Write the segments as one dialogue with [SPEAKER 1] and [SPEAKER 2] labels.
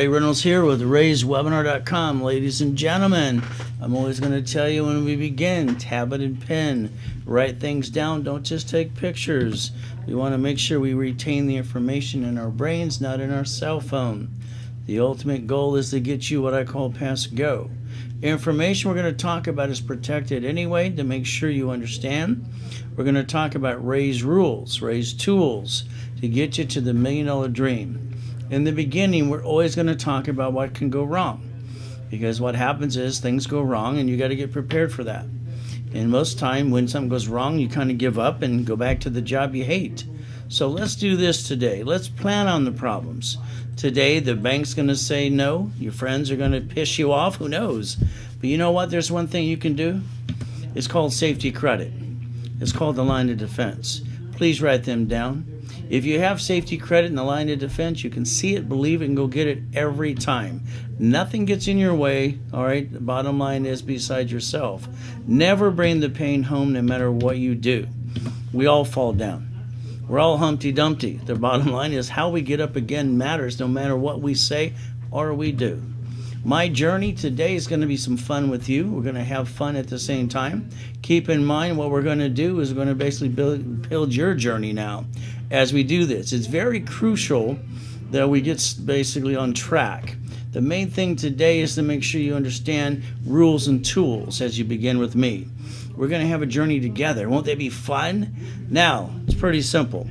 [SPEAKER 1] Ray Reynolds here with RaysWebinar.com. Ladies and gentlemen, I'm always going to tell you when we begin, tablet and pen. Write things down, don't just take pictures. We want to make sure we retain the information in our brains, not in our cell phone. The ultimate goal is to get you what I call pass go. Information we're going to talk about is protected anyway to make sure you understand. We're going to talk about Ray's rules, Ray's tools to get you to the $1 million dream. In the beginning, we're always going to talk about what can go wrong, because what happens is things go wrong and you got to get prepared for that. And most time when something goes wrong, you kind of give up and go back to the job you hate. So let's do this today. Let's plan on the problems. Today, the bank's going to say no. Your friends are going to piss you off. Who knows? But you know what? There's one thing you can do. It's called safety credit. It's called the line of defense. Please write them down. If you have safety credit in the line of defense, you can see it, believe it, and go get it every time. Nothing gets in your way, all right? The bottom line is besides yourself. Never bring the pain home no matter what you do. We all fall down. We're all Humpty Dumpty. The bottom line is how we get up again matters no matter what we say or we do. My journey today is going to be some fun with you. We're going to have fun at the same time. Keep in mind what we're going to do is we're going to basically build your journey now as we do this. It's very crucial that we get basically on track. The main thing today is to make sure you understand rules and tools as you begin with me. We're going to have a journey together. Won't they be fun? Now, it's pretty simple.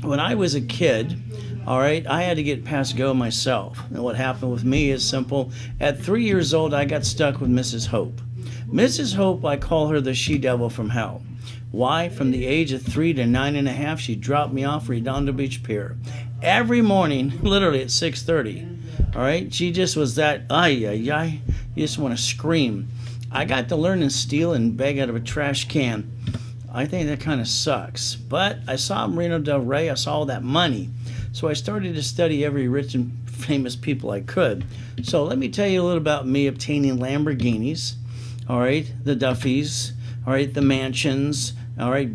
[SPEAKER 1] When I was a kid, all right, I had to get past go myself. And what happened with me is simple. At 3 years old, I got stuck with Mrs. Hope. Mrs. Hope, I call her the she-devil from hell. Why? From the age of 3 to 9.5, she dropped me off Redondo Beach Pier. Every morning, literally at 6:30. All right, she just was that, you just want to scream. I got to learn and steal and beg out of a trash can. I think that kind of sucks. But I saw Marina Del Rey, I saw all that money. So I started to study every rich and famous people I could. So let me tell you a little about me obtaining Lamborghinis, all right, the Duffys, all right, the mansions, all right,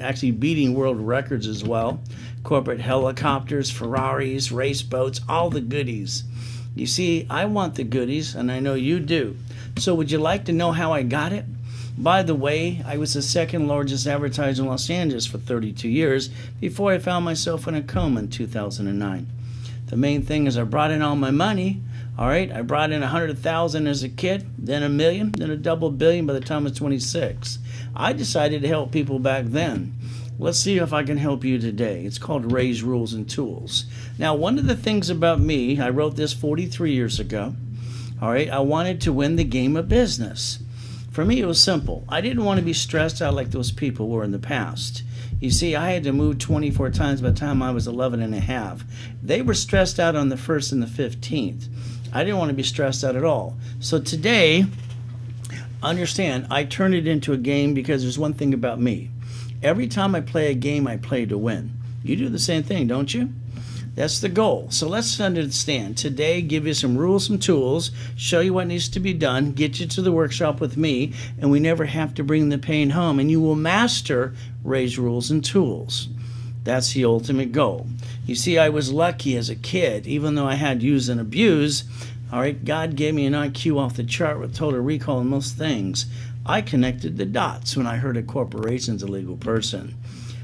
[SPEAKER 1] actually beating world records as well, corporate helicopters, Ferraris, race boats, all the goodies. You see, I want the goodies, and I know you do. So would you like to know how I got it? By the way, I was the second largest advertiser in Los Angeles for 32 years before I found myself in a coma in 2009. The main thing is I brought in all my money. All right, I brought in 100,000 as a kid, then $1 million, then a double billion by the time I was 26. I decided to help people back then. Let's see if I can help you today. It's called Ray's Rules and Tools. Now, one of the things about me, I wrote this 43 years ago. All right, I wanted to win the game of business. For me, it was simple. I didn't want to be stressed out like those people were in the past. You see, I had to move 24 times by the time I was 11 and a half. They were stressed out on the 1st and the 15th. I didn't want to be stressed out at all. So today, understand, I turned it into a game because there's one thing about me. Every time I play a game, I play to win. You do the same thing, don't you? That's the goal. So let's understand. Today, give you some rules, some tools, show you what needs to be done, get you to the workshop with me, and we never have to bring the pain home, and you will master Ray's rules and tools. That's the ultimate goal. You see, I was lucky as a kid, even though I had use and abuse. All right, God gave me an IQ off the chart with total recall on most things. I connected the dots when I heard a corporation's a legal person.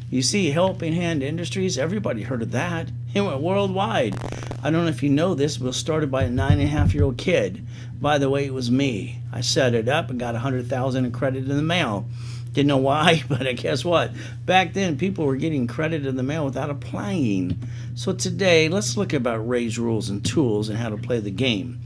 [SPEAKER 1] You see, Helping Hand Industries, everybody heard of that. It went worldwide. I don't know if you know this, but it was started by a 9.5-year-old kid. By the way, it was me. I set it up and got 100,000 in credit in the mail. Didn't know why, but guess what? Back then, people were getting credit in the mail without applying. So today, let's look about Ray's rules and tools and how to play the game.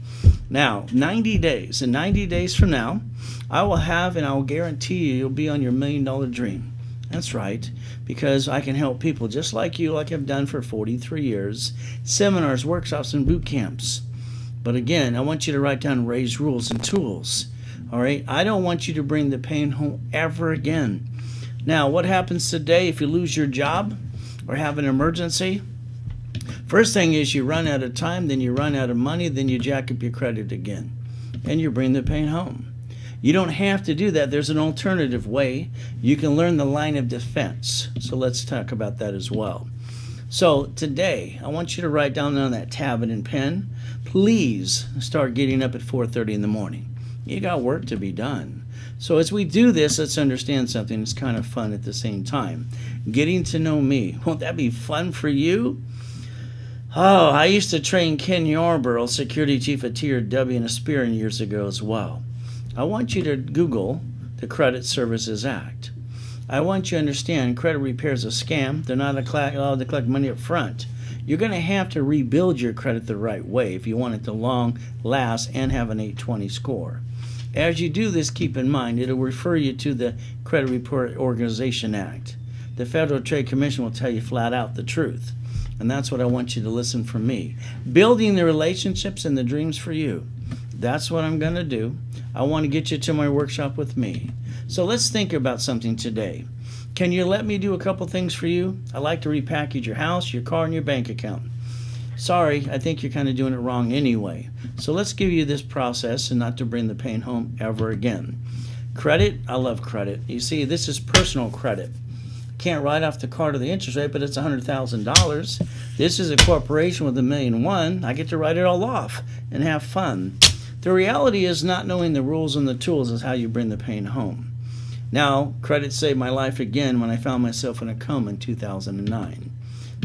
[SPEAKER 1] Now, 90 days. In 90 days from now, I will have, and I will guarantee you'll be on your $1 million dream. That's right, because I can help people just like you, like I've done for 43 years, seminars, workshops, and boot camps. But again, I want you to write down Ray's rules and tools. All right, I don't want you to bring the pain home ever again. Now, what happens today if you lose your job or have an emergency? First thing is you run out of time, then you run out of money, then you jack up your credit again, and you bring the pain home. You don't have to do that. There's an alternative way. You can learn the line of defense. So let's talk about that as well. So today, I want you to write down on that tablet and pen. please start getting up at 4:30 in the morning. You got work to be done. So as we do this, let's understand something. It's kind of fun at the same time. Getting to know me. Won't that be fun for you? Oh, I used to train Ken Yarborough, security chief at Tier W and Aspirin years ago as well. I want you to Google the Credit Services Act. I want you to understand credit repair is a scam. They're not allowed to collect money up front. You're going to have to rebuild your credit the right way if you want it to long last and have an 820 score. As you do this, keep in mind, it'll refer you to the Credit Repair Organization Act. The Federal Trade Commission will tell you flat out the truth. And that's what I want you to listen from me. Building the relationships and the dreams for you. That's what I'm going to do. I want to get you to my workshop with me. So let's think about something today. Can you let me do a couple things for you? I like to repackage your house, your car, and your bank account. Sorry, I think you're kind of doing it wrong anyway. So let's give you this process and not to bring the pain home ever again. Credit, I love credit. You see, this is personal credit. Can't write off the card or the interest rate, but it's $100,000. This is a corporation with $1.1 million. I get to write it all off and have fun. The reality is not knowing the rules and the tools is how you bring the pain home. Now, credit saved my life again when I found myself in a coma in 2009.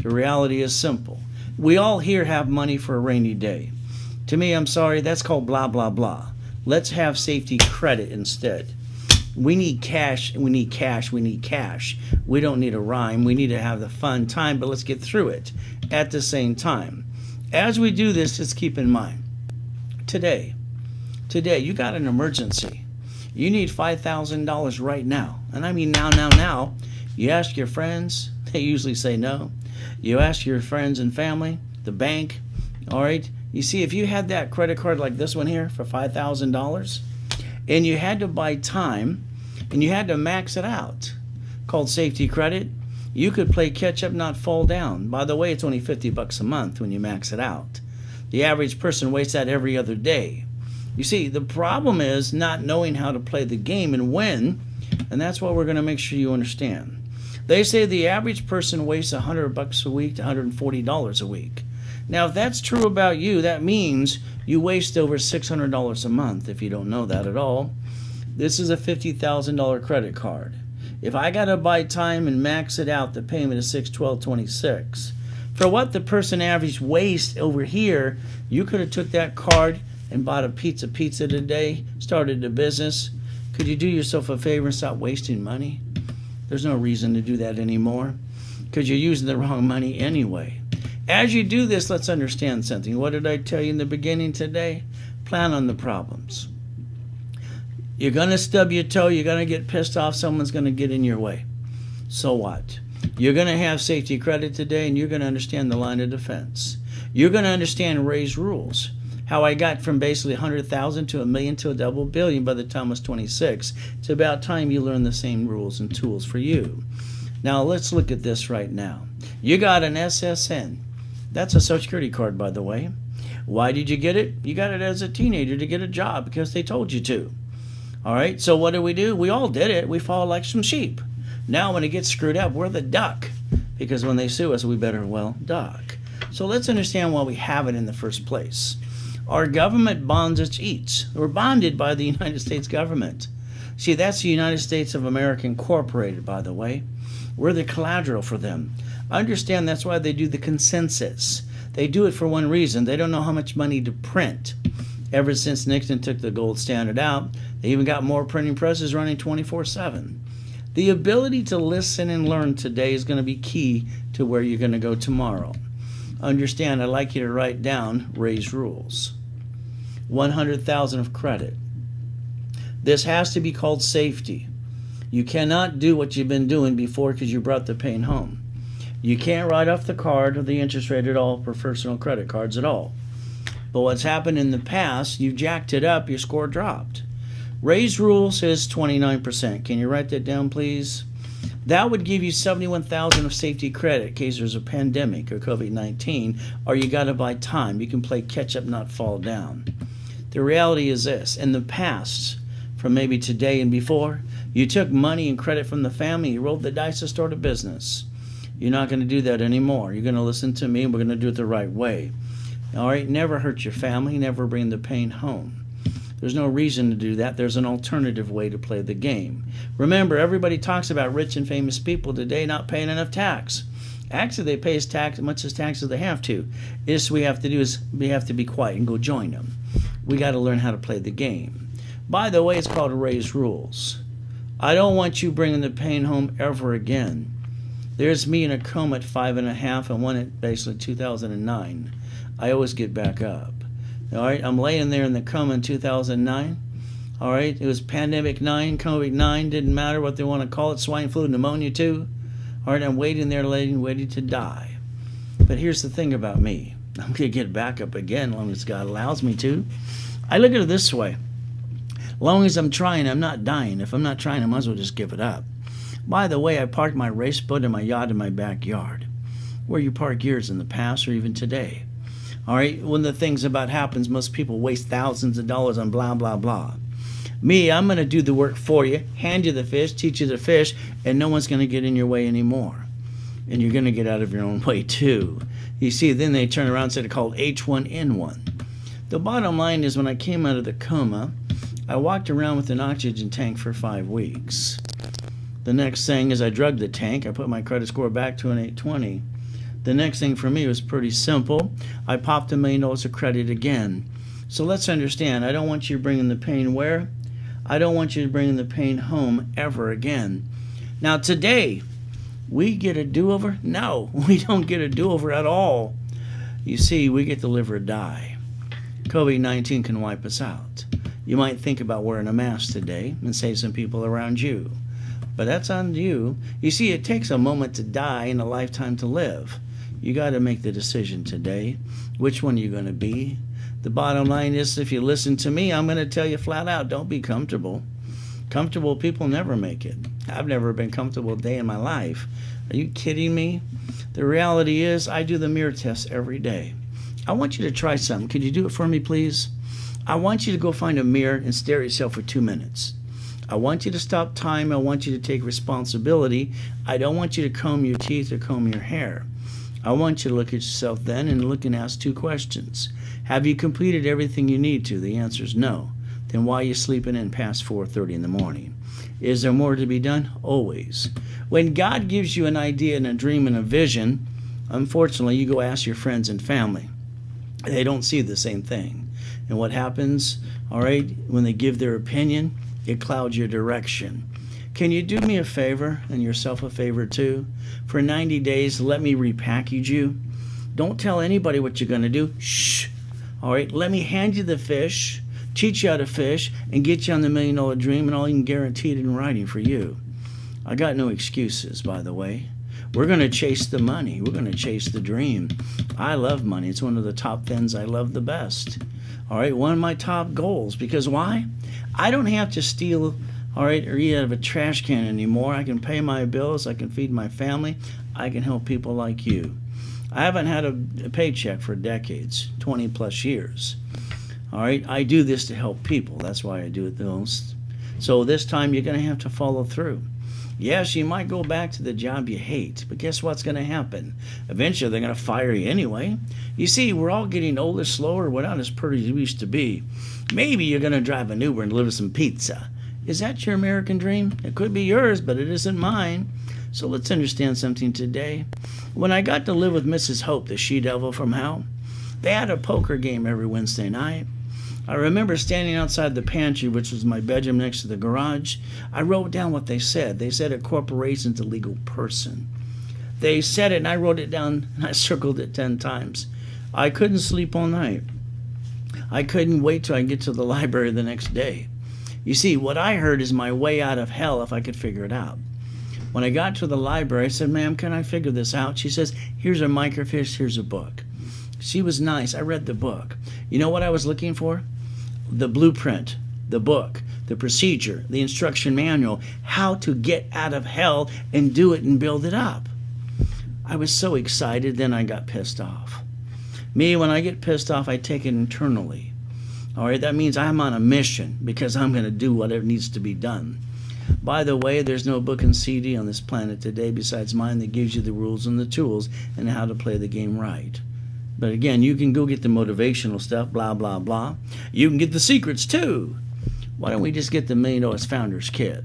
[SPEAKER 1] The reality is simple. We all here have money for a rainy day. To me, I'm sorry, that's called blah, blah, blah. Let's have safety credit instead. We need cash, we need cash, we need cash. We don't need a rhyme. We need to have the fun time, but let's get through it at the same time. As we do this, just keep in mind, today, you got an emergency. You need $5,000 right now. And I mean now. You ask your friends, they usually say no. You ask your friends and family, the bank, all right? You see, if you had that credit card like this one here for $5,000, and you had to buy time, and you had to max it out, called safety credit, you could play catch up, not fall down. By the way, it's only $50 a month when you max it out. The average person wastes that every other day. You see, the problem is not knowing how to play the game and win, and that's what we're going to make sure you understand. They say the average person wastes $100 a week to $140 a week. Now, if that's true about you, that means you waste over $600 a month if you don't know that at all. This is a $50,000 credit card. If I got to buy time and max it out, the payment is $612.26. For what the person average wastes over here, you could have took that card and bought a pizza today, started a business. Could you do yourself a favor and stop wasting money? There's no reason to do that anymore because you're using the wrong money anyway. As you do this, let's understand something. What did I tell you in the beginning today? Plan on the problems. You're going to stub your toe. You're going to get pissed off. Someone's going to get in your way. So what? You're going to have safety credit today, and you're going to understand the line of defense. You're going to understand Ray's rules. How I got from basically 100,000 to $1 million to a double billion by the time I was 26. It's about time you learn the same rules and tools for you. Now let's look at this right now. You got an SSN. That's a Social Security card, by the way. Why did you get it? You got it as a teenager to get a job because they told you to. All right, so what do? We all did it. We fall like some sheep. Now when it gets screwed up, we're the duck. Because when they sue us, we better, well, duck. So let's understand why we have it in the first place. Our government bonds us each. We're bonded by the United States government. See, that's the United States of America Incorporated, by the way. We're the collateral for them. Understand that's why they do the consensus. They do it for one reason. They don't know how much money to print. Ever since Nixon took the gold standard out, they even got more printing presses running 24/7. The ability to listen and learn today is going to be key to where you're going to go tomorrow. Understand, I'd like you to write down Ray's rules. 100,000 of credit. This has to be called safety. You cannot do what you've been doing before because you brought the pain home. You can't write off the card or the interest rate at all for personal credit cards at all. But what's happened in the past, you jacked it up, your score dropped. Ray's rule says 29%. Can you write that down, please? That would give you 71,000 of safety credit in case there's a pandemic or COVID-19, or you got to buy time. You can play catch up, not fall down. The reality is this. In the past, from maybe today and before, you took money and credit from the family, you rolled the dice to start a business. You're not going to do that anymore. You're going to listen to me, and we're going to do it the right way. All right, never hurt your family, never bring the pain home. There's no reason to do that. There's an alternative way to play the game. Remember, everybody talks about rich and famous people today not paying enough tax. Actually, they pay as much as tax as they have to. This we have to do is we have to be quiet and go join them. We got to learn how to play the game. By the way, it's called Ray's Rules. I don't want you bringing the pain home ever again. There's me in a coma at 5.5 and one at basically 2009. I always get back up. All right, I'm laying there in the coma in 2009. All right, it was pandemic 9, COVID-9, didn't matter what they want to call it, swine flu, pneumonia too. All right, I'm waiting there, waiting to die. But here's the thing about me. I'm going to get back up again as long as God allows me to. I look at it this way. As long as I'm trying, I'm not dying. If I'm not trying, I might as well just give it up. By the way, I parked my race boat and my yacht in my backyard, where you park yours in the past or even today. All right, when the things about happens, most people waste thousands of dollars on blah, blah, blah. Me, I'm going to do the work for you, hand you the fish, teach you to fish, and no one's going to get in your way anymore. And you're going to get out of your own way too. You see, then they turn around and say it's called H1N1. The bottom line is when I came out of the coma, I walked around with an oxygen tank for 5 weeks. The next thing is I drugged the tank. I put my credit score back to an 820. The next thing for me was pretty simple. I popped $1 million of credit again. So let's understand, I don't want you bringing the pain where? I don't want you to bring the pain home ever again. Now today, we get a do-over? No, we don't get a do-over at all. You see, we get to live or die. COVID-19 can wipe us out. You might think about wearing a mask today and save some people around you. But that's on you. You see, it takes a moment to die and a lifetime to live. You got to make the decision today. Which one are you going to be? The bottom line is, if you listen to me, I'm going to tell you flat out, don't be comfortable. Comfortable people never make it. I've never been comfortable a day in my life. Are you kidding me? The reality is, I do the mirror test every day. I want you to try something. Could you do it for me, please? I want you to go find a mirror and stare at yourself for 2 minutes. I want you to stop time. I want you to take responsibility. I don't want you to comb your teeth or comb your hair. I want you to look at yourself then and look and ask 2 questions. Have you completed everything you need to? The answer is no. Then why are you sleeping in past 4:30 in the morning? Is there more to be done? Always. When God gives you an idea and a dream and a vision, unfortunately, you go ask your friends and family. They don't see the same thing. And what happens, all right, when they give their opinion, it clouds your direction. Can you do me a favor and yourself a favor too? For 90 days, let me repackage you. Don't tell anybody what you're going to do. Shh. All right, let me hand you the fish, teach you how to fish, and get you on the $1 million dream, and I'll even guarantee it in writing for you. I got no excuses, by the way. We're going to chase the money. We're going to chase the dream. I love money. It's one of the top things I love the best. All right, one of my top goals. Because why? I don't have to steal, all right, or eat out of a trash can anymore. I can pay my bills. I can feed my family. I can help people like you. I haven't had a paycheck for decades, 20 plus years. All right, I do this to help people. That's why I do it the most. So this time you're going to have to follow through. Yes, you might go back to the job you hate, but guess what's going to happen? Eventually they're going to fire you anyway. You see, we're all getting older, slower. We're not as pretty as we used to be. Maybe you're going to drive an Uber and deliver some pizza. Is that your American dream? It could be yours, but it isn't mine. So let's understand something today. When I got to live with Mrs. Hope, the she-devil from hell, they had a poker game every Wednesday night. I remember standing outside the pantry, which was my bedroom next to the garage. I wrote down what they said. They said a corporation's a legal person. They said it, and I wrote it down, and I circled it 10 times. I couldn't sleep all night. I couldn't wait till I get to the library the next day. You see, what I heard is my way out of hell if I could figure it out. When I got to the library, I said, "Ma'am, can I figure this out?" She says, "Here's a microfiche, here's a book." She was nice. I read the book. You know what I was looking for? The blueprint, the book, the procedure, the instruction manual, how to get out of hell and do it and build it up. I was so excited, then I got pissed off. Me, when I get pissed off, I take it internally. All right, that means I'm on a mission because I'm going to do whatever needs to be done. By the way, there's no book and CD on this planet today besides mine that gives you the rules and the tools and how to play the game right. But again, you can go get the motivational stuff, blah, blah, blah. You can get the secrets too. Why don't we just get the $1 Million Founders Kit?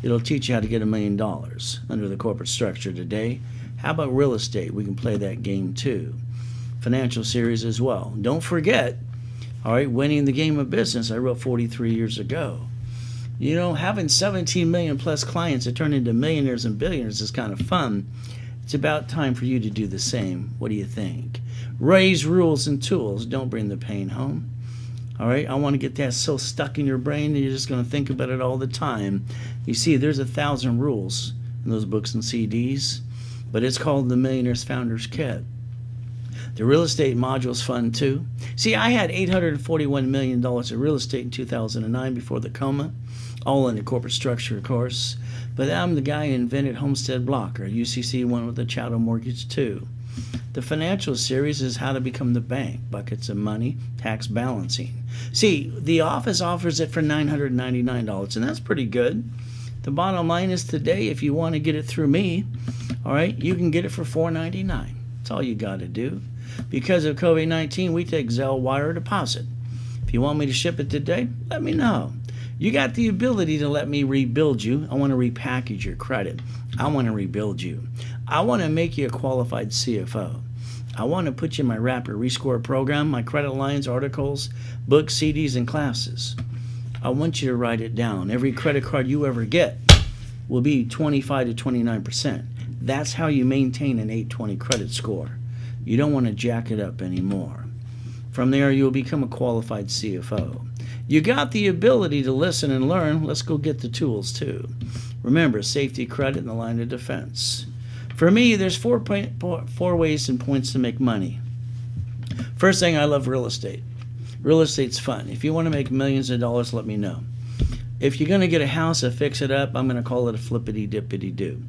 [SPEAKER 1] It'll teach you how to get $1 million under the corporate structure today. How about real estate? We can play that game too. Financial series as well. Don't forget, all right, winning the game of business, I wrote 43 years ago. You know, having 17 million plus clients that turn into millionaires and billionaires is kind of fun. It's about time for you to do the same. What do you think? Raise rules and tools. Don't bring the pain home. All right, I want to get that so stuck in your brain that you're just going to think about it all the time. You see, there's 1,000 rules in those books and CDs, but it's called the Millionaires Founders Kit. The real estate module's fun too. See, I had $841 million of real estate in 2009 before the coma, all in the corporate structure, of course. But I'm the guy who invented Homestead Blocker. UCC went with the chattel mortgage too. The financial series is how to become the bank, buckets of money, tax balancing. See, the office offers it for $999, and that's pretty good. The bottom line is today, if you want to get it through me, all right, you can get it for $499. That's all you got to do. Because of COVID-19, we take Zelle wire deposit. If you want me to ship it today, let me know. You got the ability to let me rebuild you. I want to repackage your credit. I want to rebuild you. I want to make you a qualified CFO. I want to put you in my Rapid Rescore program, my credit lines, articles, books, CDs, and classes. I want you to write it down. Every credit card you ever get will be 25 to 29%. That's how you maintain an 820 credit score. You don't want to jack it up anymore. From there, you'll become a qualified CFO. You got the ability to listen and learn. Let's go get the tools too. Remember, safety, credit, and the line of defense. For me, there's four ways and points to make money. First thing, I love real estate. Real estate's fun. If you want to make millions of dollars, let me know. If you're going to get a house and fix it up, I'm going to call it a flippity-dippity-do.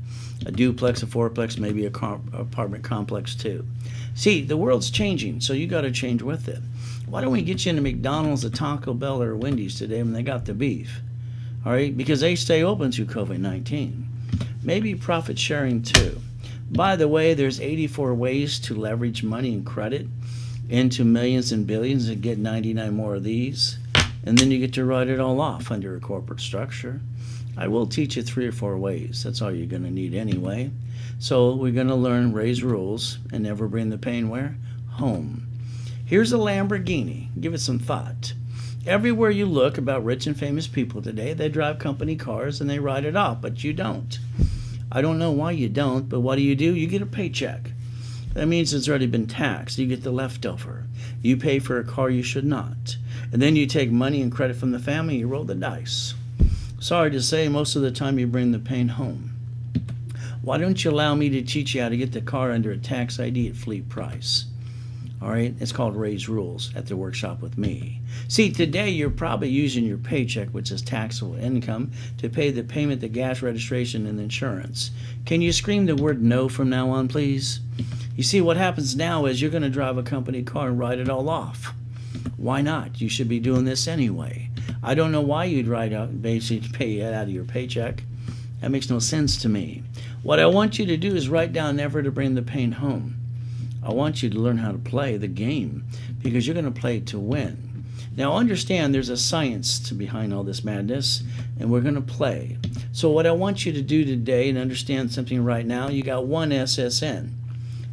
[SPEAKER 1] A duplex, a fourplex, maybe an apartment complex too. See, the world's changing, so you got to change with it. Why don't we get you into McDonald's, a Taco Bell, or a Wendy's today when they got the beef? All right, because they stay open through COVID-19. Maybe profit sharing too. By the way, there's 84 ways to leverage money and credit into millions and billions and get 99 more of these. And then you get to write it all off under a corporate structure. I will teach you 3 or 4 ways. That's all you're going to need anyway. So we're going to learn raise rules and never bring the pain where? Home. Here's a Lamborghini. Give it some thought. Everywhere you look about rich and famous people today, they drive company cars and they write it off, but you don't. I don't know why you don't, but what do? You get a paycheck. That means it's already been taxed. You get the leftover. You pay for a car you should not. And then you take money and credit from the family, you roll the dice. Sorry to say, most of the time you bring the pain home. Why don't you allow me to teach you how to get the car under a tax ID at fleet price? All right, it's called Raise Rules at the workshop with me. See, today you're probably using your paycheck, which is taxable income, to pay the payment, the gas registration, and insurance. Can you scream the word no from now on, please? You see, what happens now is you're going to drive a company car and write it all off. Why not? You should be doing this anyway. I don't know why you'd basically pay it out of your paycheck. That makes no sense to me. What I want you to do is write down never to bring the pain home. I want you to learn how to play the game because you're going to play to win. Now understand there's a science behind all this madness and we're going to play. So what I want you to do today and understand something right now, you got 1 SSN.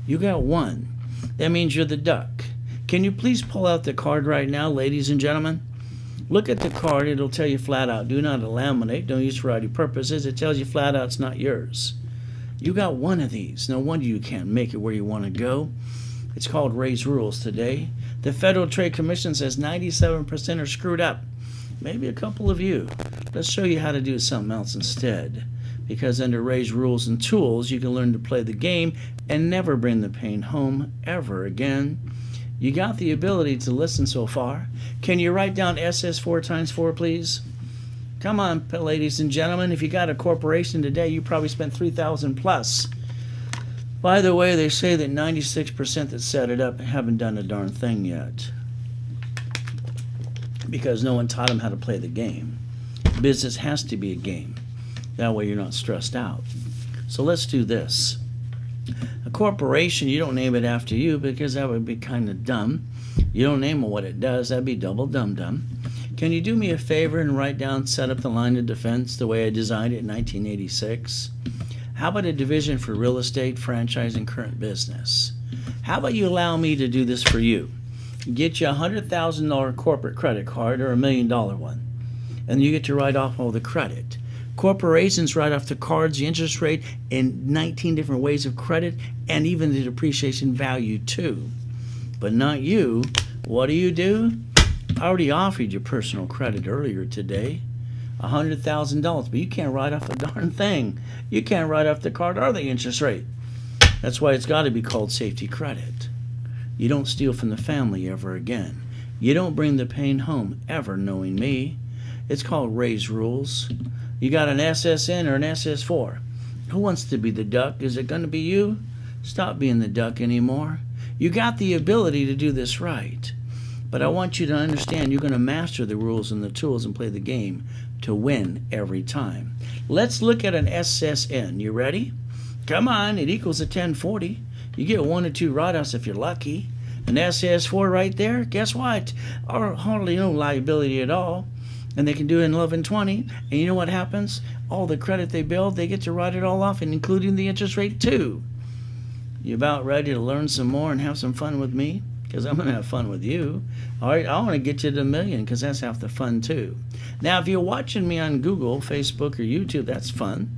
[SPEAKER 1] You got 1. That means you're the duck. Can you please pull out the card right now, ladies and gentlemen? Look at the card. It'll tell you flat out, do not laminate, don't use for any purposes. It tells you flat out it's not yours. You got 1 of these. No wonder you can't make it where you want to go. It's called Raise Rules today. The Federal Trade Commission says 97% are screwed up. Maybe a couple of you. Let's show you how to do something else instead. Because under Raise Rules and Tools, you can learn to play the game and never bring the pain home ever again. You got the ability to listen so far. Can you write down SS 4 times 4, please? Come on, ladies and gentlemen. If you got a corporation today, you probably spent $3,000 plus. By the way, they say that 96% that set it up haven't done a darn thing yet because no one taught them how to play the game. Business has to be a game. That way you're not stressed out. So let's do this. A corporation, you don't name it after you because that would be kind of dumb. You don't name it what it does. That'd be double dum-dum. Can you do me a favor and write down, set up the line of defense the way I designed it in 1986? How about a division for real estate, franchise, and current business? How about you allow me to do this for you? Get you a $100,000 corporate credit card or $1 million one, and you get to write off all the credit. Corporations write off the cards, the interest rate, and 19 different ways of credit, and even the depreciation value too. But not you. What do? I already offered you personal credit earlier today, $100,000, but you can't write off a darn thing. You can't write off the card or the interest rate. That's why it's got to be called safety credit. You don't steal from the family ever again. You don't bring the pain home ever, knowing me. It's called Ray's Rules. You got an SSN or an SS4. Who wants to be the duck? Is it going to be you? Stop being the duck anymore. You got the ability to do this right. But I want you to understand you're going to master the rules and the tools and play the game to win every time. Let's look at an SSN. You ready? Come on, it equals a 1040. You get 1 or 2 write-offs if you're lucky. An SS4 right there, guess what? Hardly no liability at all. And they can do it in 1120. And you know what happens? All the credit they build, they get to write it all off, and including the interest rate too. You about ready to learn some more and have some fun with me? Because I'm going to have fun with you. All right, I want to get you to $1 million because that's half the fun too. Now, if you're watching me on Google, Facebook, or YouTube, that's fun.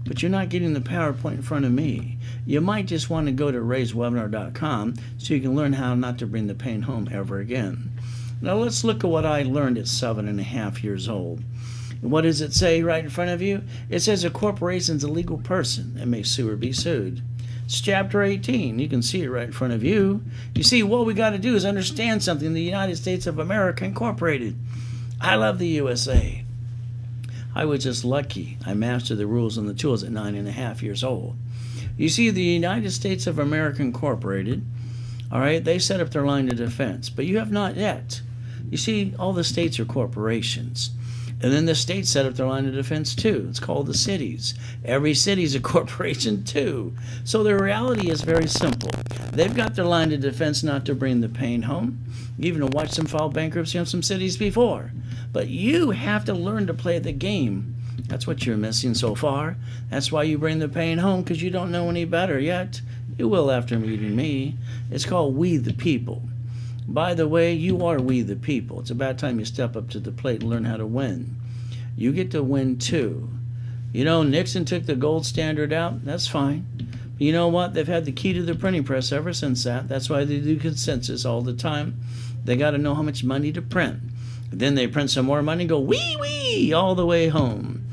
[SPEAKER 1] But you're not getting the PowerPoint in front of me. You might just want to go to rayswebinar.com so you can learn how not to bring the pain home ever again. Now let's look at what I learned at 7.5 years old. And what does it say right in front of you? It says a corporation is a legal person and may sue or be sued. It's chapter 18. You can see it right in front of you. You see, what we got to do is understand something. The United States of America Incorporated. I love the USA. I was just lucky. I mastered the rules and the tools at 9.5 years old. You see, the United States of America Incorporated, all right, they set up their line of defense, but you have not yet. You see, all the states are corporations. And then the states set up their line of defense too. It's called the cities. Every city's a corporation too. So the reality is very simple. They've got their line of defense not to bring the pain home. You even watched them file bankruptcy on some cities before. But you have to learn to play the game. That's what you're missing so far. That's why you bring the pain home, because you don't know any better yet. You will after meeting me. It's called We the People. By the way, you are we the people. It's about time you step up to the plate and learn how to win. You get to win too. You know, Nixon took the gold standard out. That's fine. But you know what? They've had the key to the printing press ever since that. That's why they do consensus all the time. They got to know how much money to print. Then they print some more money and go wee all the way home.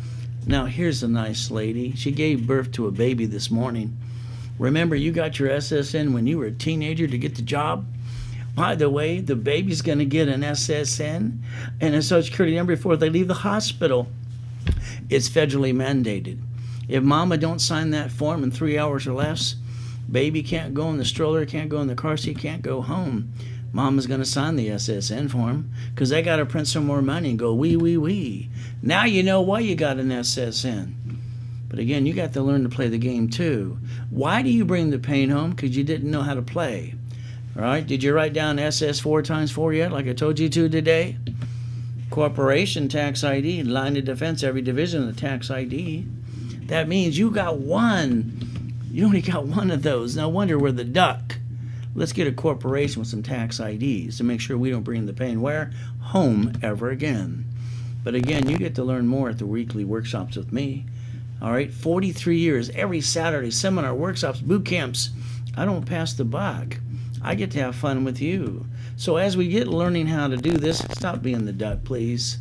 [SPEAKER 1] Now, here's a nice lady. She gave birth to a baby this morning. Remember, you got your SSN when you were a teenager to get the job? By the way, the baby's going to get an SSN and a Social Security number before they leave the hospital. It's federally mandated. If mama don't sign that form in 3 hours or less, baby can't go in the stroller, can't go in the car seat, can't go home. Mama's going to sign the SSN form because they got to print some more money and go wee. Now you know why you got an SSN. But again, you got to learn to play the game too. Why do you bring the pain home? Because you didn't know how to play. All right, did you write down SS4 times 4 yet, like I told you to today? Corporation tax ID, line of defense, every division of the tax ID. That means you got one. You only got one of those. No wonder we're the duck. Let's get a corporation with some tax IDs to make sure we don't bring the pain where? Home ever again. But again, you get to learn more at the weekly workshops with me. All right, 43 years, every Saturday, seminar, workshops, boot camps. I don't pass the buck. I get to have fun with you. So as we get learning how to do this, stop being the duck, please.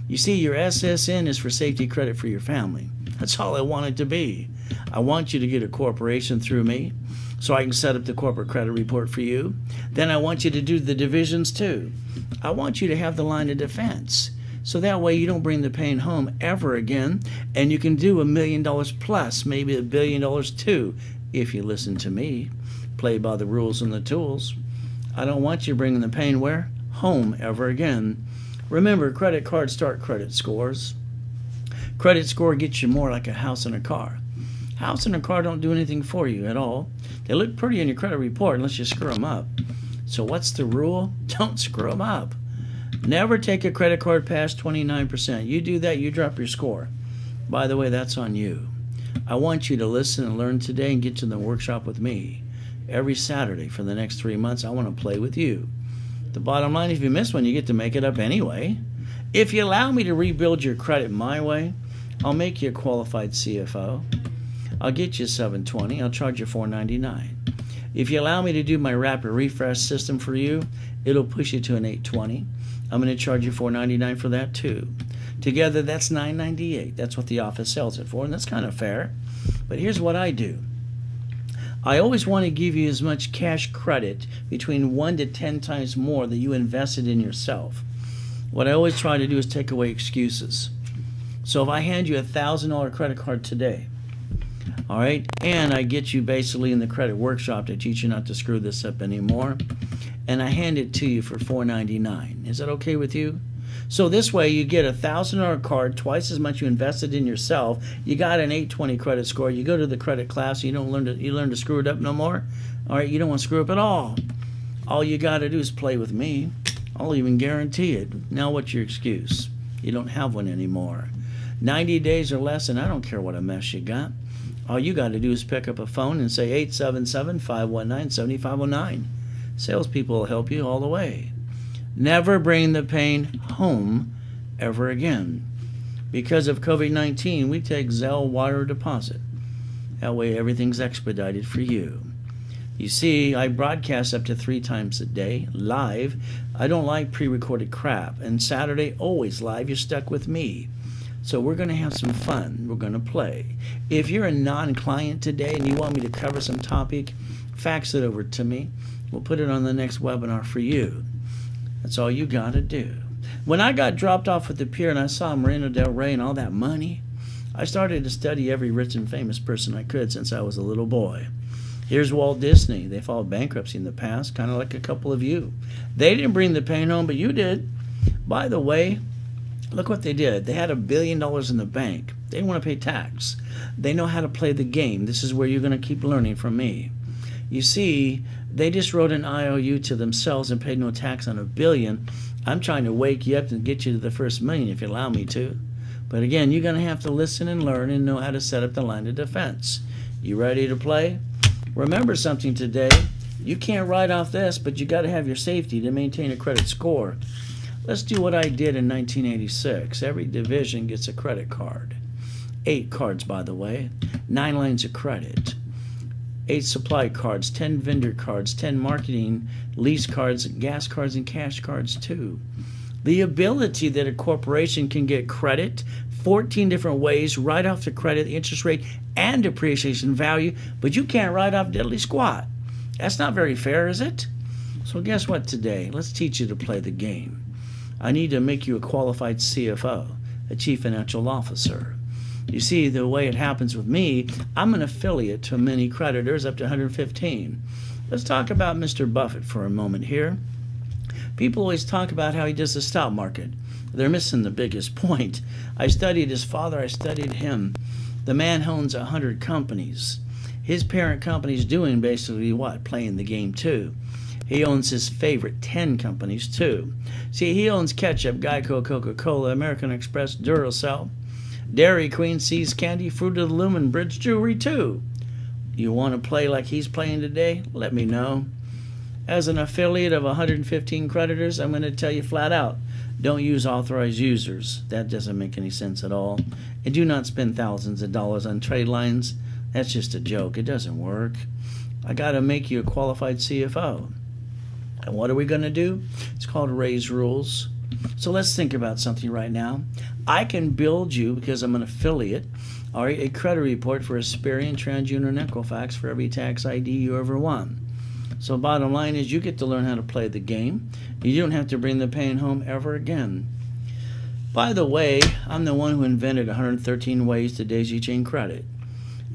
[SPEAKER 1] You see, your SSN is for safety credit for your family. That's all I want it to be. I want you to get a corporation through me so I can set up the corporate credit report for you. Then I want you to do the divisions too. I want you to have the line of defense. So that way you don't bring the pain home ever again, and you can do $1 million plus, maybe $1 billion too, if you listen to me. Play by the rules and the tools. I don't want you bringing the pain where? Home ever again. Remember, credit cards start credit scores. Credit score gets you more like a house and a car. House and a car don't do anything for you at all. They look pretty in your credit report unless you screw them up. So what's the rule? Don't screw them up. Never take a credit card past 29%. You do that, you drop your score. By the way, that's on you. I want you to listen and learn today and get to the workshop with me. Every Saturday for the next 3 months, I want to play with you. The bottom line, if you miss one, you get to make it up anyway. If you allow me to rebuild your credit my way, I'll make you a qualified CFO. I'll get you 720. I'll charge you $499. If you allow me to do my rapid refresh system for you, it'll push you to an 820. I'm going to charge you $499 for that too. Together, that's $998. That's what the office sells it for, and that's kind of fair. But here's what I do. I always want to give you as much cash credit, between 1 to 10 times more that you invested in yourself. What I always try to do is take away excuses. So if I hand you a $1,000 credit card today, all right, and I get you basically in the credit workshop to teach you not to screw this up anymore, and I hand it to you for $499, is that okay with you? So this way you get a $1,000 card, twice as much you invested in yourself. You got an 820 credit score. You go to the credit class, you learn to screw it up no more. All right, you don't want to screw up at all. All you got to do is play with me. I'll even guarantee it. Now what's your excuse? You don't have one anymore. 90 days or less, and I don't care what a mess you got. All you got to do is pick up a phone and say 877-519-7509. Salespeople will help you all the way. Never bring the pain home ever again. Because of COVID-19, we take Zelle wire deposit. That way everything's expedited for you. You see, I broadcast up to 3 times a day, live. I don't like pre-recorded crap. And Saturday, always live. You're stuck with me. So we're going to have some fun. We're going to play. If you're a non-client today and you want me to cover some topic, fax it over to me. We'll put it on the next webinar for you. That's all you got to do. When I got dropped off at the pier and I saw Marina Del Rey and all that money, I started to study every rich and famous person I could since I was a little boy. Here's Walt Disney. They filed bankruptcy in the past, kind of like a couple of you. They didn't bring the pain home, but you did. By the way, look what they did. They had $1 billion in the bank. They didn't want to pay tax. They know how to play the game. This is where you're going to keep learning from me. You see, they just wrote an IOU to themselves and paid no tax on $1 billion. I'm trying to wake you up and get you to the first million if you allow me to. But again, you're going to have to listen and learn and know how to set up the line of defense. You ready to play? Remember something today. You can't write off this, but you got to have your safety to maintain a credit score. Let's do what I did in 1986. Every division gets a credit card. 8 cards, by the way. 9 lines of credit. 8 supply cards, 10 vendor cards, 10 marketing, lease cards, gas cards, and cash cards too. The ability that a corporation can get credit 14 different ways, write off the credit, the interest rate, and depreciation value, but you can't write off diddly squat. That's not very fair, is it? So guess what today? Let's teach you to play the game. I need to make you a qualified CFO, a Chief Financial Officer. You see, the way it happens with me, I'm an affiliate to many creditors, up to 115. Let's talk about Mr. Buffett for a moment here. People always talk about how he does the stock market. They're missing the biggest point. I studied his father, I studied him. The man owns 100 companies. His parent company's doing basically what? Playing the game too. He owns his favorite 10 companies too. See, he owns Ketchup, Geico, Coca-Cola, American Express, Duracell, Dairy Queen, See's Candy, Fruit of the Loom, and Bridge Jewelry too. You want to play like he's playing today? Let me know. As an affiliate of 115 creditors, I'm going to tell you flat out, don't use authorized users. That doesn't make any sense at all. And do not spend thousands of dollars on trade lines. That's just a joke. It doesn't work. I got to make you a qualified CFO. And what are we going to do? It's called raise rules. So let's think about something right now. I can build you, because I'm an affiliate, or a credit report for Experian, TransUnion, and Equifax for every tax ID you ever want. So bottom line is you get to learn how to play the game. You don't have to bring the pain home ever again. By the way, I'm the one who invented 113 ways to daisy chain credit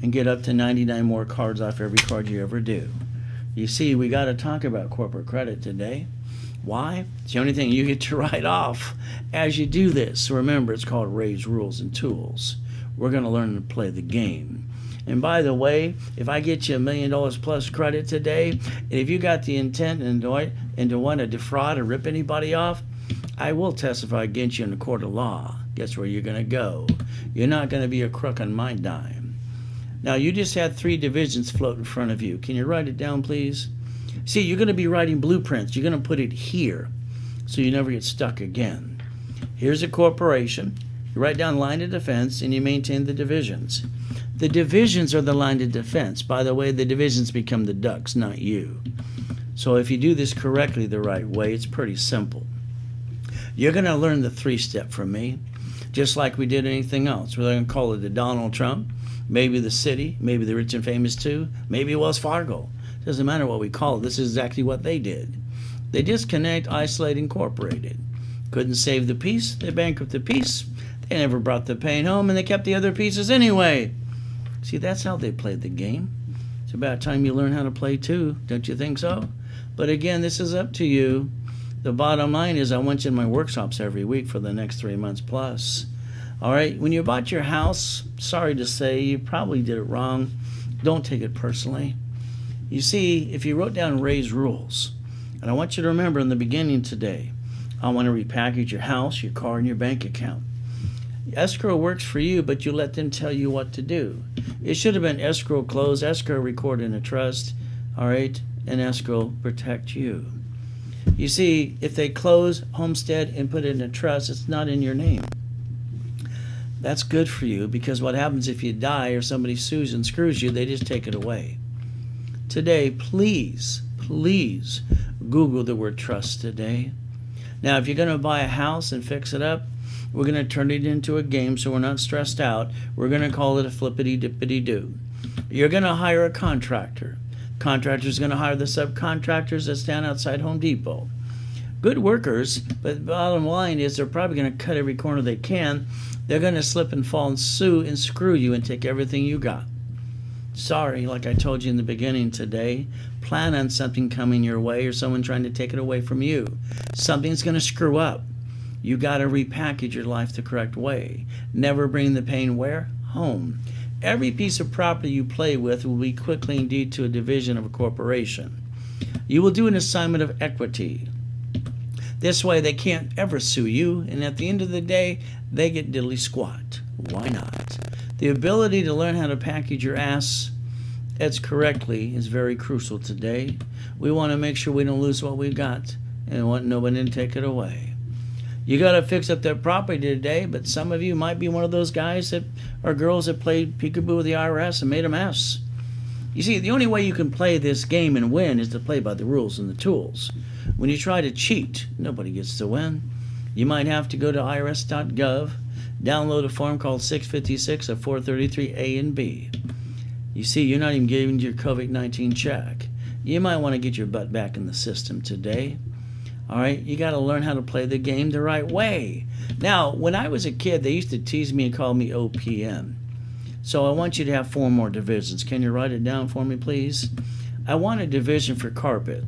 [SPEAKER 1] and get up to 99 more cards off every card you ever do. You see, we got to talk about corporate credit today. Why? It's the only thing you get to write off as you do this. So remember, it's called Raise Rules and Tools. We're going to learn to play the game. And by the way, if I get you $1 million plus credit today, and if you got the intent and to want to defraud or rip anybody off, I will testify against you in the court of law. Guess where you're going to go? You're not going to be a crook on my dime. Now, you just had 3 divisions float in front of you. Can you write it down, please? See, you're going to be writing blueprints. You're going to put it here so you never get stuck again. Here's a corporation. You write down line of defense, and you maintain the divisions. The divisions are the line of defense. By the way, the divisions become the ducks, not you. So if you do this correctly the right way, it's pretty simple. You're going to learn the 3-step from me, just like we did anything else. We're going to call it the Donald Trump, maybe the city, maybe the rich and famous too, maybe Wells Fargo. Doesn't matter what we call it. This is exactly what they did. They disconnect, isolate, incorporated. Couldn't save the peace. They bankrupt the peace. They never brought the pain home, and they kept the other pieces anyway. See, that's how they played the game. It's about time you learn how to play too, don't you think so? But again, this is up to you. The bottom line is I want you in my workshops every week for the next 3 months plus. All right, when you bought your house, sorry to say, you probably did it wrong. Don't take it personally. You see, if you wrote down Ray's rules, and I want you to remember in the beginning today, I want to repackage your house, your car, and your bank account. Escrow works for you, but you let them tell you what to do. It should have been escrow close, escrow record in a trust, all right, and escrow protect you. You see, if they close homestead and put it in a trust, it's not in your name. That's good for you, because what happens if you die or somebody sues and screws you, they just take it away. Today, please Google the word trust today. Now, if you're going to buy a house and fix it up, we're going to turn it into a game so we're not stressed out. We're going to call it a flippity-dippity-doo. You're going to hire a contractor. Contractor's going to hire the subcontractors that stand outside Home Depot. Good workers, but the bottom line is they're probably going to cut every corner they can. They're going to slip and fall and sue and screw you and take everything you got. Sorry, like I told you in the beginning today, plan on something coming your way or someone trying to take it away from you. Something's going to screw up. You got to repackage your life the correct way. Never bring the pain where? Home. Every piece of property you play with will be quickly indeed to a division of a corporation. You will do an assignment of equity. This way they can't ever sue you, and at the end of the day, they get diddly squat. Why not? The ability to learn how to package your ass correctly is very crucial today. We want to make sure we don't lose what we've got and want nobody to take it away. You got to fix up that property today, but some of you might be one of those guys that or girls that played peekaboo with the IRS and made a mess. You see, the only way you can play this game and win is to play by the rules and the tools. When you try to cheat, nobody gets to win. You might have to go to irs.gov, download a form called 656 of 433A and B. You see, you're not even giving your COVID-19 check. You might want to get your butt back in the system today. All right, you got to learn how to play the game the right way. Now, when I was a kid, they used to tease me and call me OPM. So I want you to have 4 more divisions. Can you write it down for me, please? I want a division for carpet,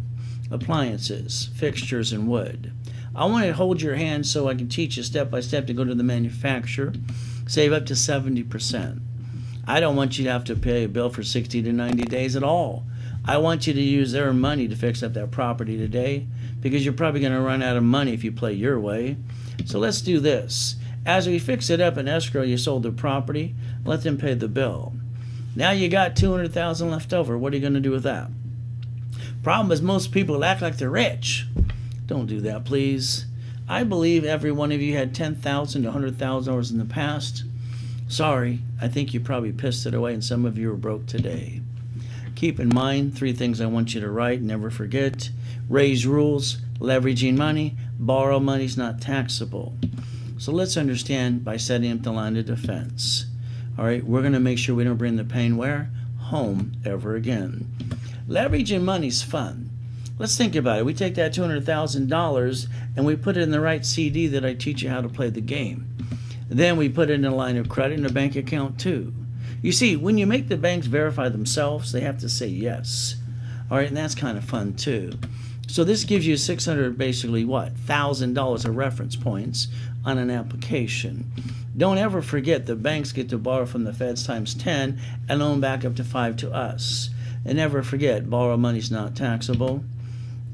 [SPEAKER 1] appliances, fixtures, and wood. I want to hold your hand so I can teach you step by step to go to the manufacturer, save up to 70%. I don't want you to have to pay a bill for 60 to 90 days at all. I want you to use their money to fix up that property today, because you're probably going to run out of money if you play your way. So let's do this. As we fix it up in escrow, you sold the property, let them pay the bill. Now you got $200,000 left over. What are you going to do with that? Problem is most people act like they're rich. Don't do that, please. I believe every one of you had $10,000 to $100,000 in the past. Sorry, I think you probably pissed it away and some of you are broke today. Keep in mind 3 things I want you to write. Never forget. Raise rules, leveraging money, borrow money is not taxable. So let's understand by setting up the line of defense. All right, we're going to make sure we don't bring the pain where? Home ever again. Leveraging money's fun. Let's think about it. We take that $200,000 and we put it in the right CD that I teach you how to play the game. Then we put it in a line of credit and a bank account too. You see, when you make the banks verify themselves, they have to say yes. All right, and that's kind of fun too. So this gives you $600, basically what? $1,000 of reference points on an application. Don't ever forget the banks get to borrow from the feds times 10 and loan back up to 5 to us. And never forget, borrow money's not taxable.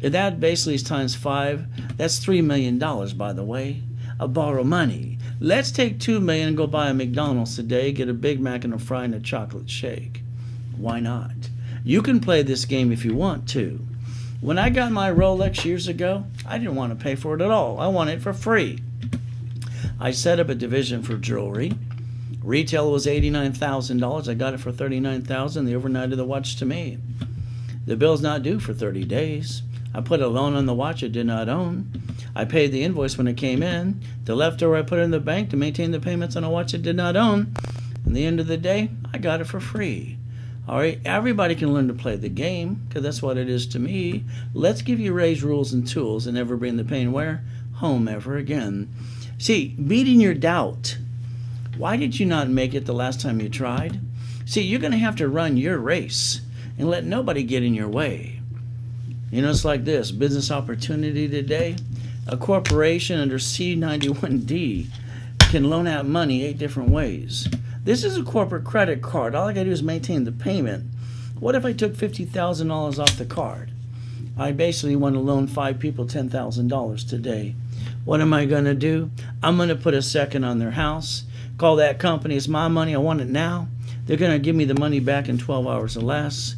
[SPEAKER 1] If that basically is times 5, that's $3 million, by the way, of borrow money. Let's take $2 million and go buy a McDonald's today, get a Big Mac and a fry and a chocolate shake. Why not? You can play this game if you want to. When I got my Rolex years ago, I didn't want to pay for it at all. I wanted it for free. I set up a division for jewelry. Retail was $89,000. I got it for $39,000. They overnighted the watch to me. The bill's not due for 30 days. I put a loan on the watch I did not own. I paid the invoice when it came in. The leftover I put in the bank to maintain the payments on a watch I did not own. At the end of the day, I got it for free. All right, everybody can learn to play the game, because that's what it is to me. Let's give you Ray's rules and tools and never bring the pain where? Home ever again. See, beating your doubt. Why did you not make it the last time you tried? See, you're going to have to run your race and let nobody get in your way. You know, it's like this. Business opportunity today. A corporation under C91D can loan out money 8 different ways. This is a corporate credit card. All I got to do is maintain the payment. What if I took $50,000 off the card? I basically want to loan 5 people $10,000 today. What am I going to do? I'm going to put a second on their house. Call that company. It's my money. I want it now. They're going to give me the money back in 12 hours or less.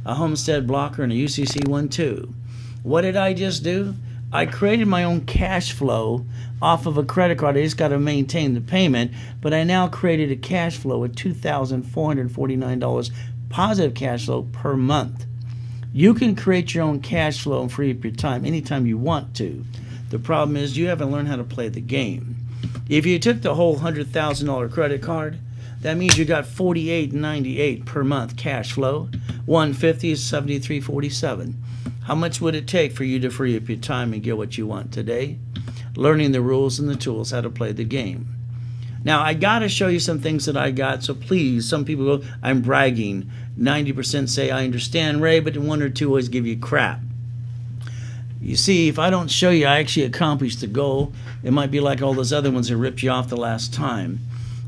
[SPEAKER 1] A homestead blocker and a UCC one too. What did I just do? I created my own cash flow off of a credit card. I just got to maintain the payment, but I now created a cash flow of $2,449 positive cash flow per month. You can create your own cash flow and free up your time anytime you want to. The problem is you haven't learned how to play the game. If you took the whole $100,000 credit card, that means you got $48.98 per month cash flow. $150 is $73.47. How much would it take for you to free up your time and get what you want today? Learning the rules and the tools, how to play the game. Now, I got to show you some things that I got, so please, some people go, I'm bragging. 90% say, I understand, Ray, but 1 or 2 always give you crap. You see, if I don't show you I actually accomplished the goal, it might be like all those other ones that ripped you off the last time.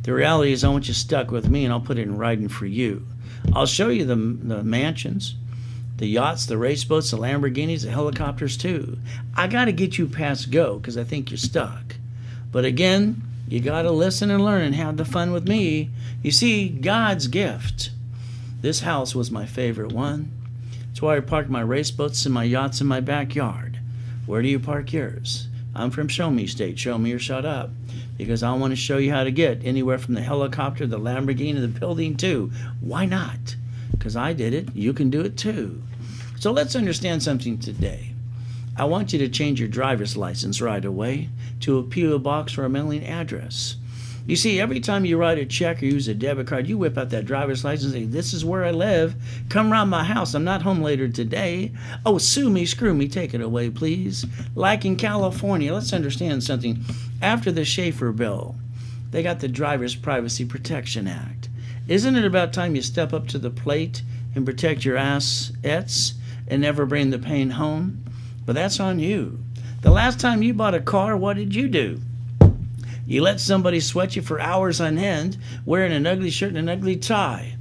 [SPEAKER 1] The reality is I want you stuck with me, and I'll put it in writing for you. I'll show you the mansions, the yachts, the race boats, the Lamborghinis, the helicopters too. I got to get you past go because I think you're stuck. But again, you got to listen and learn and have the fun with me. You see, God's gift. This house was my favorite one. That's why I parked my race boats and my yachts in my backyard. Where do you park yours? I'm from Show Me State. Show me or shut up. Because I want to show you how to get anywhere from the helicopter, the Lamborghini, the building too. Why not? Because I did it. You can do it too. So let's understand something today. I want you to change your driver's license right away to a P.O. box or a mailing address. You see, every time you write a check or use a debit card, you whip out that driver's license and say, this is where I live. Come round my house. I'm not home later today. Oh, sue me, screw me. Take it away, please. Like in California, let's understand something. After the Schaefer bill, they got the Driver's Privacy Protection Act. Isn't it about time you step up to the plate and protect your assets and never bring the pain home? But that's on you. The last time you bought a car, what did you do? You let somebody sweat you for hours on end wearing an ugly shirt and an ugly tie.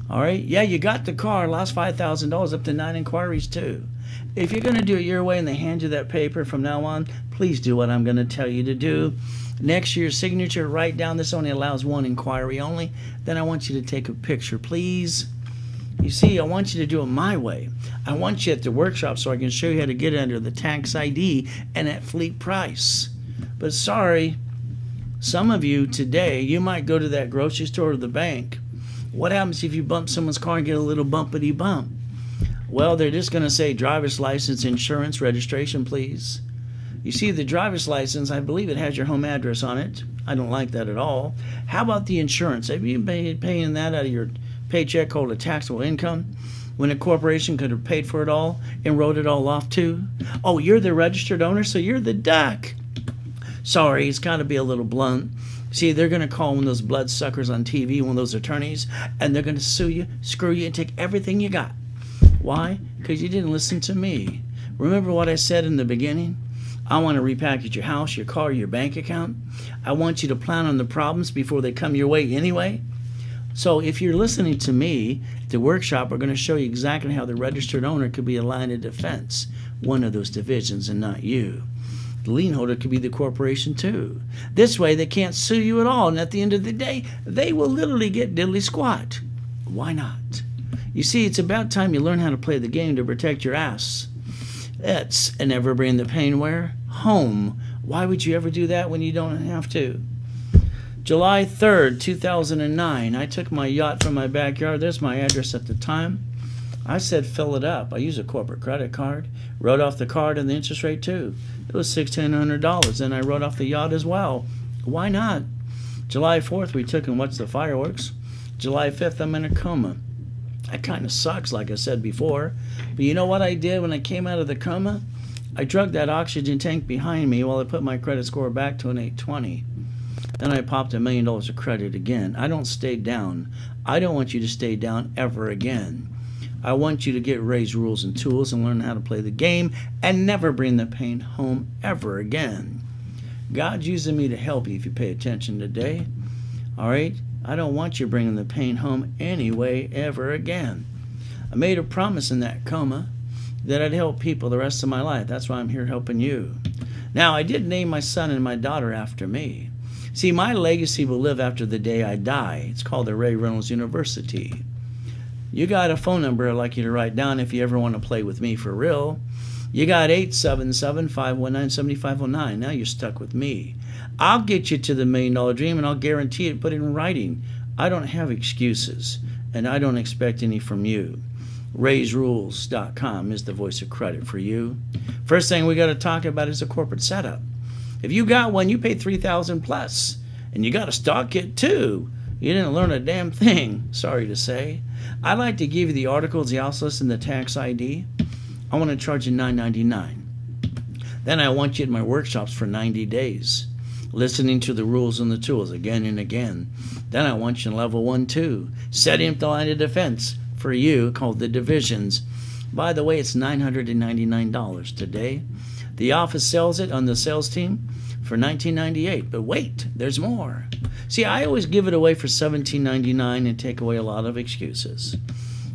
[SPEAKER 1] All right? Yeah, you got the car, lost $5,000, up to 9 inquiries too. If you're going to do it your way and they hand you that paper from now on, please do what I'm going to tell you to do. Next to your signature, write down this only allows 1 inquiry only. Then I want you to take a picture, please. You see, I want you to do it my way. I want you at the workshop so I can show you how to get it under the tax ID and at fleet price. But sorry, some of you today, you might go to that grocery store or the bank. What happens if you bump someone's car and get a little bumpity bump? Well, they're just going to say driver's license, insurance, registration, please. You see, the driver's license, I believe it has your home address on it. I don't like that at all. How about the insurance? Have you been paying that out of your paycheck called a taxable income when a corporation could have paid for it all and wrote it all off too? Oh, you're the registered owner, so you're the duck. Sorry, it's got to be a little blunt. See, they're going to call one of those bloodsuckers on TV, one of those attorneys, and they're going to sue you, screw you, and take everything you got. Why? Because you didn't listen to me. Remember what I said in the beginning? I want to repackage your house, your car, your bank account. I want you to plan on the problems before they come your way anyway. So if you're listening to me at the workshop, we're going to show you exactly how the registered owner could be a line of defense, one of those divisions, and not you. The lien holder could be the corporation too. This way they can't sue you at all, and at the end of the day, they will literally get diddly squat. Why not? You see, it's about time you learn how to play the game to protect your ass. It's and never bring the pain where? Home. Why would you ever do that when you don't have to? July 3rd, 2009, I took my yacht from my backyard. There's my address at the time. I said fill it up. I used a corporate credit card. Wrote off the card and the interest rate too. It was $1,600, and I wrote off the yacht as well. Why not? July 4th, we took and watched the fireworks. July 5th, I'm in a coma. That kind of sucks, like I said before. But you know what I did when I came out of the coma? I drug that oxygen tank behind me while I put my credit score back to an 820. Then I popped $1 million of credit again. I don't stay down. I don't want you to stay down ever again. I want you to get Ray's rules and tools and learn how to play the game and never bring the pain home ever again. God's using me to help you if you pay attention today. All right? I don't want you bringing the pain home anyway ever again. I made a promise in that coma that I'd help people the rest of my life. That's why I'm here helping you. Now, I did name my son and my daughter after me. See, my legacy will live after the day I die. It's called the Reynolds University. You got a phone number I'd like you to write down if you ever want to play with me for real. You got 877-519-7509. Now you're stuck with me. I'll get you to the $1 million dream, and I'll guarantee it. Put it in writing. I don't have excuses, and I don't expect any from you. RaysRules.com is the voice of credit for you. First thing we got to talk about is a corporate setup. If you got one, you paid $3,000 plus, and you got a stock kit too. You didn't learn a damn thing, sorry to say. I'd like to give you the articles, the house list, and the tax ID. I want to charge you $9.99. Then I want you in my workshops for 90 days, listening to the rules and the tools again and again. Then I want you in level 1, 2, setting up the line of defense for you, called the divisions. By the way, it's $999 today. The office sells it on the sales team for $19.98. But wait, there's more. See, I always give it away for $17.99 and take away a lot of excuses.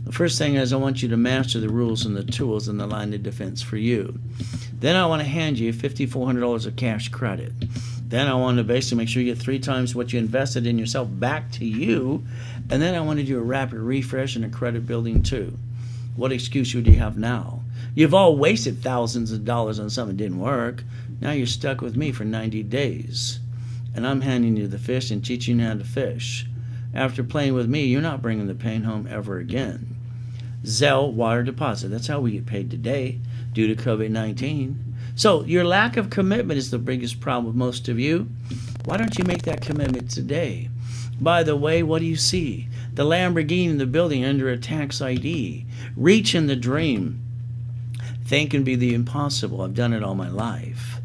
[SPEAKER 1] The first thing is I want you to master the rules and the tools and the line of defense for you. Then I want to hand you $5,400 of cash credit. Then I want to basically make sure you get 3 times what you invested in yourself back to you. And then I want to do a rapid refresh and a credit building too. What excuse would you have now? You've all wasted thousands of dollars on something that didn't work. Now you're stuck with me for 90 days. And I'm handing you the fish and teaching you how to fish. After playing with me, you're not bringing the pain home ever again. Zelle wire deposit. That's how we get paid today due to COVID-19. So your lack of commitment is the biggest problem with most of you. Why don't you make that commitment today? By the way, what do you see? The Lamborghini in the building under a tax ID. Reaching the dream. Think and be the impossible. I've done it all my life.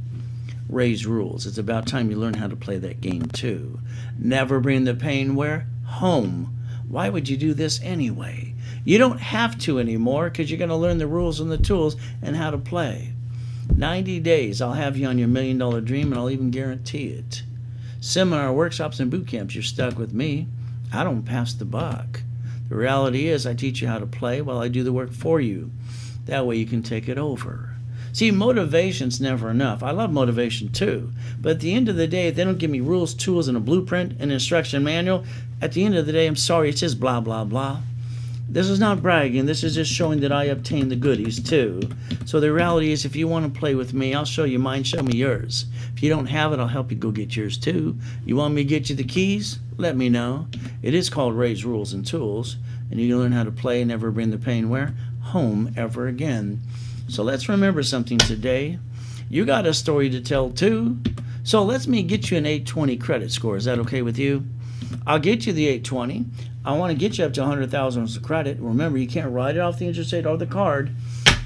[SPEAKER 1] Ray's rules. It's about time you learn how to play that game too. Never bring the pain where? Home. Why would you do this anyway? You don't have to anymore because you're going to learn the rules and the tools and how to play. 90 days, I'll have you on your $1 million dream, and I'll even guarantee it. Seminar, workshops, and boot camps, you're stuck with me. I don't pass the buck. The reality is I teach you how to play while I do the work for you. That way you can take it over. See, motivation's never enough. I love motivation too. But at the end of the day, if they don't give me rules, tools, and a blueprint, an instruction manual, at the end of the day, I'm sorry, it's just blah, blah, blah. This is not bragging. This is just showing that I obtained the goodies too. So the reality is, if you want to play with me, I'll show you mine, show me yours. If you don't have it, I'll help you go get yours too. You want me to get you the keys? Let me know. It is called Ray's Rules and Tools, and you can learn how to play and never bring the pain where? Home ever again. So let's remember something today. You got a story to tell too. So let me get you an 820 credit score. Is that okay with you? I'll get you the 820. I want to get you up to $100,000 of credit. Remember, you can't write it off the interest rate or the card.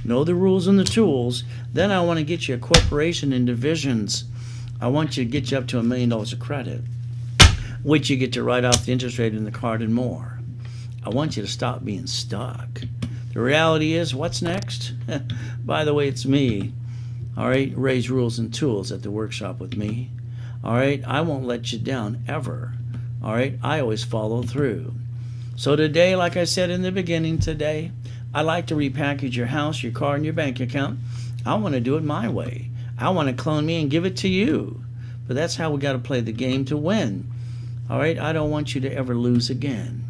[SPEAKER 1] Know the rules and the tools. Then I want to get you a corporation in divisions. I want you to get you up to $1 million of credit, which you get to write off the interest rate and the card and more. I want you to stop being stuck. The reality is, what's next? By the way, it's me. All right, Ray's Rules and Tools at the workshop with me. All right, I won't let you down ever. All right, I always follow through. So today, like I said in the beginning today, I like to repackage your house, your car, and your bank account. I want to do it my way. I want to clone me and give it to you. But that's how we got to play the game to win. All right, I don't want you to ever lose again.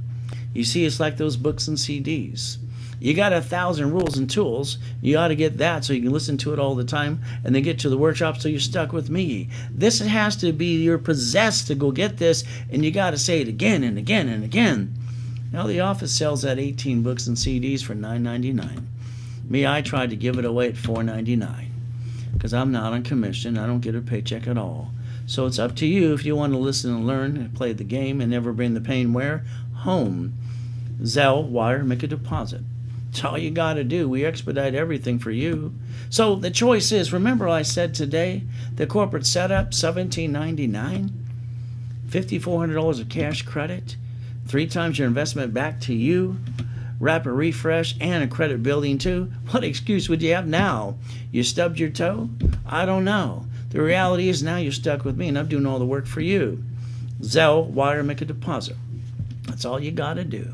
[SPEAKER 1] You see, it's like those books and CDs. You got 1,000 rules and tools. You ought to get that so you can listen to it all the time and then get to the workshop so you're stuck with me. This has to be, you're possessed to go get this, and you got to say it again and again and again. Now the office sells that 18 books and CDs for $9.99. Me, I tried to give it away at $4.99 because I'm not on commission. I don't get a paycheck at all. So it's up to you if you want to listen and learn and play the game and never bring the pain where? Home. Zelle, wire, make a deposit. That's all you got to do. We expedite everything for you. So the choice is, remember I said today, the corporate setup, $17.99, $5,400 of cash credit, 3 times your investment back to you, rapid refresh, and a credit building too. What excuse would you have now? You stubbed your toe? I don't know. The reality is now you're stuck with me and I'm doing all the work for you. Zelle, wire, make a deposit. That's all you got to do.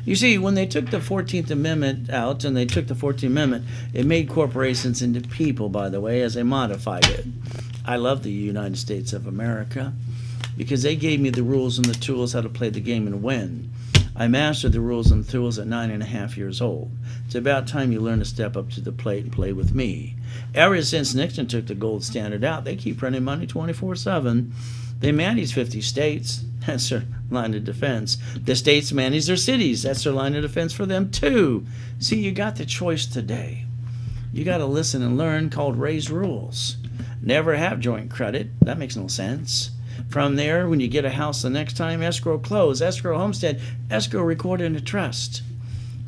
[SPEAKER 1] You see, when they took the 14th Amendment out and they took the 14th Amendment, it made corporations into people, by the way, as they modified it. I love the United States of America because they gave me the rules and the tools how to play the game and win. I mastered the rules and tools at 9.5 years old. It's about time you learn to step up to the plate and play with me. Ever since Nixon took the gold standard out, they keep printing money 24/7. They manage 50 states. That's their line of defense. The states manage their cities. That's their line of defense for them too. See, you got the choice today. You got to listen and learn, called Ray's Rules. Never have joint credit. That makes no sense. From there, when you get a house the next time, escrow close, escrow homestead, escrow recorded in a trust.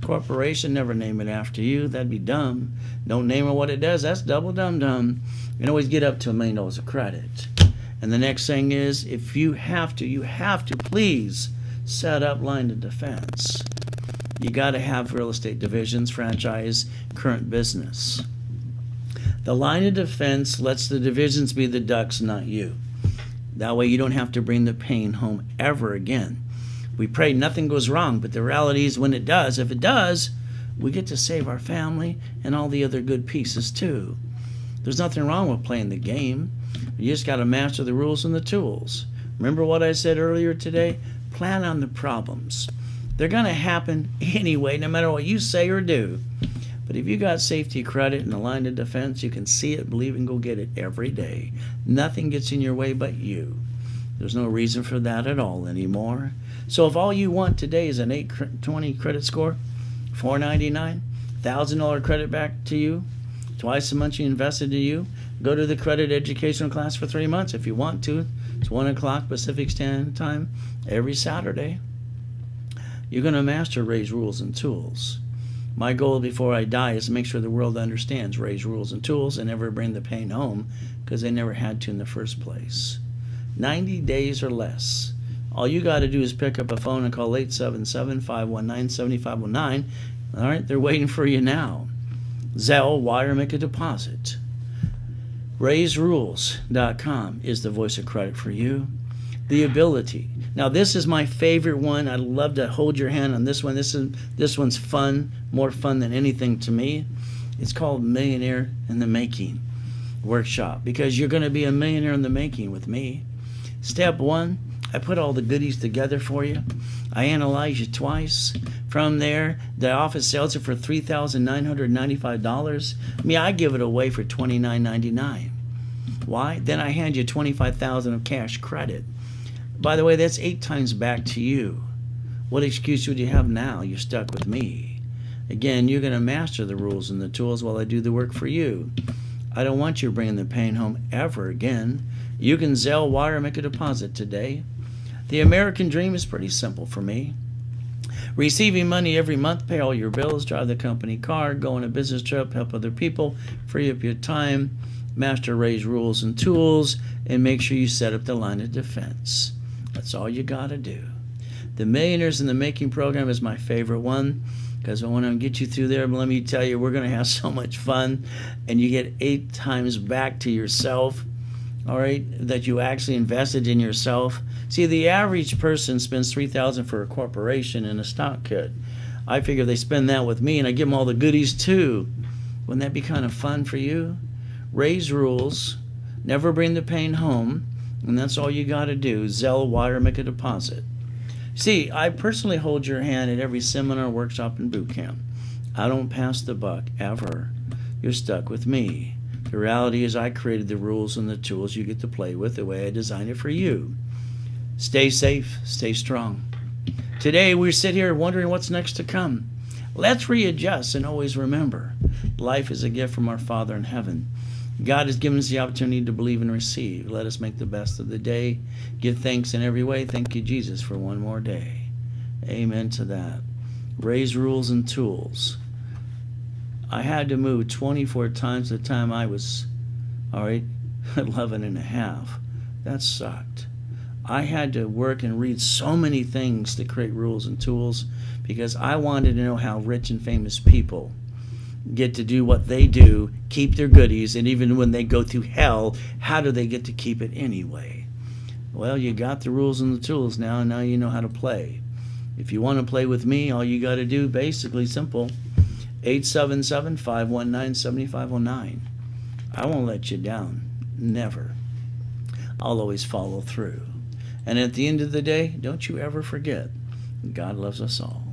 [SPEAKER 1] Corporation, never name it after you. That'd be dumb. Don't name it what it does. That's double dumb. You can always get up to $1 million of credit. And the next thing is, if you have to please set up line of defense. You got to have real estate divisions, franchise, current business. The line of defense lets the divisions be the ducks, not you. That way you don't have to bring the pain home ever again. We pray nothing goes wrong, but the reality is when it does, if it does, we get to save our family and all the other good pieces too. There's nothing wrong with playing the game. You just got to master the rules and the tools. Remember what I said earlier today? Plan on the problems. They're going to happen anyway, no matter what you say or do. But if you got safety credit and a line of defense, you can see it, believe, and go get it every day. Nothing gets in your way but you. There's no reason for that at all anymore. So if all you want today is an 820 credit score, $4.99, $1,000 credit back to you, twice the month you invested in you, go to the credit educational class for 3 months if you want to. It's 1 o'clock Pacific Standard Time every Saturday. You're going to master Ray's Rules and Tools. My goal before I die is to make sure the world understands Ray's Rules and Tools and never bring the pain home because they never had to in the first place. 90 days or less. All you got to do is pick up a phone and call 877-519-7509. All right, they're waiting for you now. Zelle, wire, make a deposit. RaysRules.com is the voice of credit for you. The ability. Now this is my favorite one. I'd love to hold your hand on this one. This one's fun, more fun than anything to me. It's called Millionaire in the Making Workshop because you're going to be a millionaire in the making with me. Step 1, I put all the goodies together for you. I analyze you twice. From there, the office sells it for $3,995. I give it away for $29.99. Why? Then I hand you $25,000 of cash credit. By the way, that's 8 times back to you. What excuse would you have now? You're stuck with me. Again, you're going to master the rules and the tools while I do the work for you. I don't want you bringing the pain home ever again. You can Zelle, wire, make a deposit today. The American dream is pretty simple for me. Receiving money every month, pay all your bills, drive the company car, go on a business trip, help other people, free up your time, master Ray's Rules and Tools, and make sure you set up the line of defense. That's all you got to do. The Millionaires in the Making program is my favorite one. because I want to get you through there. But let me tell you, we're going to have so much fun, and you get 8 times back to yourself, all right, that you actually invested in yourself. See, the average person spends $3,000 for a corporation and a stock kit. I figure they spend that with me, and I give them all the goodies too. Wouldn't that be kind of fun for you? Raise rules, never bring the pain home, and that's all you got to do. Zelle, wire, make a deposit. See, I personally hold your hand at every seminar, workshop, and boot camp. I don't pass the buck, ever. You're stuck with me. The reality is I created the rules and the tools you get to play with the way I designed it for you. Stay safe, stay strong. Today we sit here wondering what's next to come. Let's readjust and always remember, life is a gift from our Father in heaven. God has given us the opportunity to believe and receive. Let us make the best of the day. Give thanks in every way. Thank you, Jesus, for one more day. Amen to that. Raise rules and tools. I had to move 24 times the time I was, 11 and a half. That sucked. I had to work and read so many things to create rules and tools because I wanted to know how rich and famous people get to do what they do, keep their goodies, and even when they go through hell, how do they get to keep it anyway? Well, you got the rules and the tools now, and now you know how to play. If you want to play with me, all you got to do, basically simple, 877-519-7509. I won't let you down. Never. I'll always follow through. And at the end of the day, don't you ever forget, God loves us all.